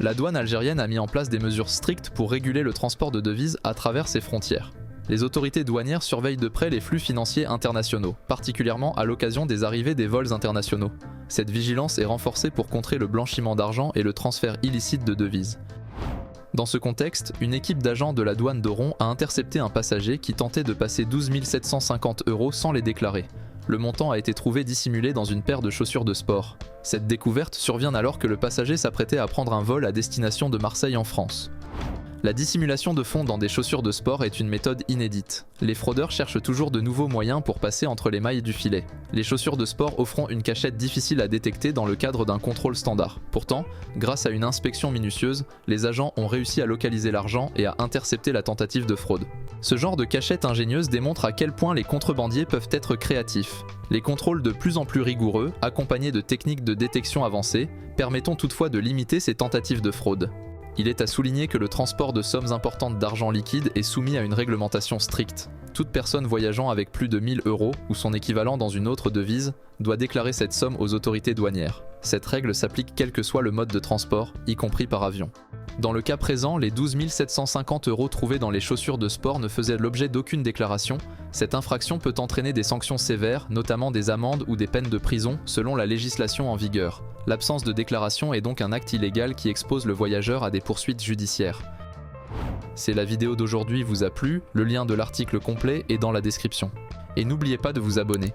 La douane algérienne a mis en place des mesures strictes pour réguler le transport de devises à travers ses frontières. Les autorités douanières surveillent de près les flux financiers internationaux, particulièrement à l'occasion des arrivées des vols internationaux. Cette vigilance est renforcée pour contrer le blanchiment d'argent et le transfert illicite de devises. Dans ce contexte, une équipe d'agents de la douane d'Oron a intercepté un passager qui tentait de passer 12 750 € sans les déclarer. Le montant a été trouvé dissimulé dans une paire de chaussures de sport. Cette découverte survient alors que le passager s'apprêtait à prendre un vol à destination de Marseille en France. La dissimulation de fonds dans des chaussures de sport est une méthode inédite. Les fraudeurs cherchent toujours de nouveaux moyens pour passer entre les mailles du filet. Les chaussures de sport offrant une cachette difficile à détecter dans le cadre d'un contrôle standard. Pourtant, grâce à une inspection minutieuse, les agents ont réussi à localiser l'argent et à intercepter la tentative de fraude. Ce genre de cachette ingénieuse démontre à quel point les contrebandiers peuvent être créatifs. Les contrôles de plus en plus rigoureux, accompagnés de techniques de détection avancées, permettent toutefois de limiter ces tentatives de fraude. Il est à souligner que le transport de sommes importantes d'argent liquide est soumis à une réglementation stricte. Toute personne voyageant avec plus de 1000 € ou son équivalent dans une autre devise doit déclarer cette somme aux autorités douanières. Cette règle s'applique quel que soit le mode de transport, y compris par avion. Dans le cas présent, les 12 750 € trouvés dans les chaussures de sport ne faisaient l'objet d'aucune déclaration. Cette infraction peut entraîner des sanctions sévères, notamment des amendes ou des peines de prison, selon la législation en vigueur. L'absence de déclaration est donc un acte illégal qui expose le voyageur à des poursuites judiciaires. Si la vidéo d'aujourd'hui vous a plu, le lien de l'article complet est dans la description. Et n'oubliez pas de vous abonner.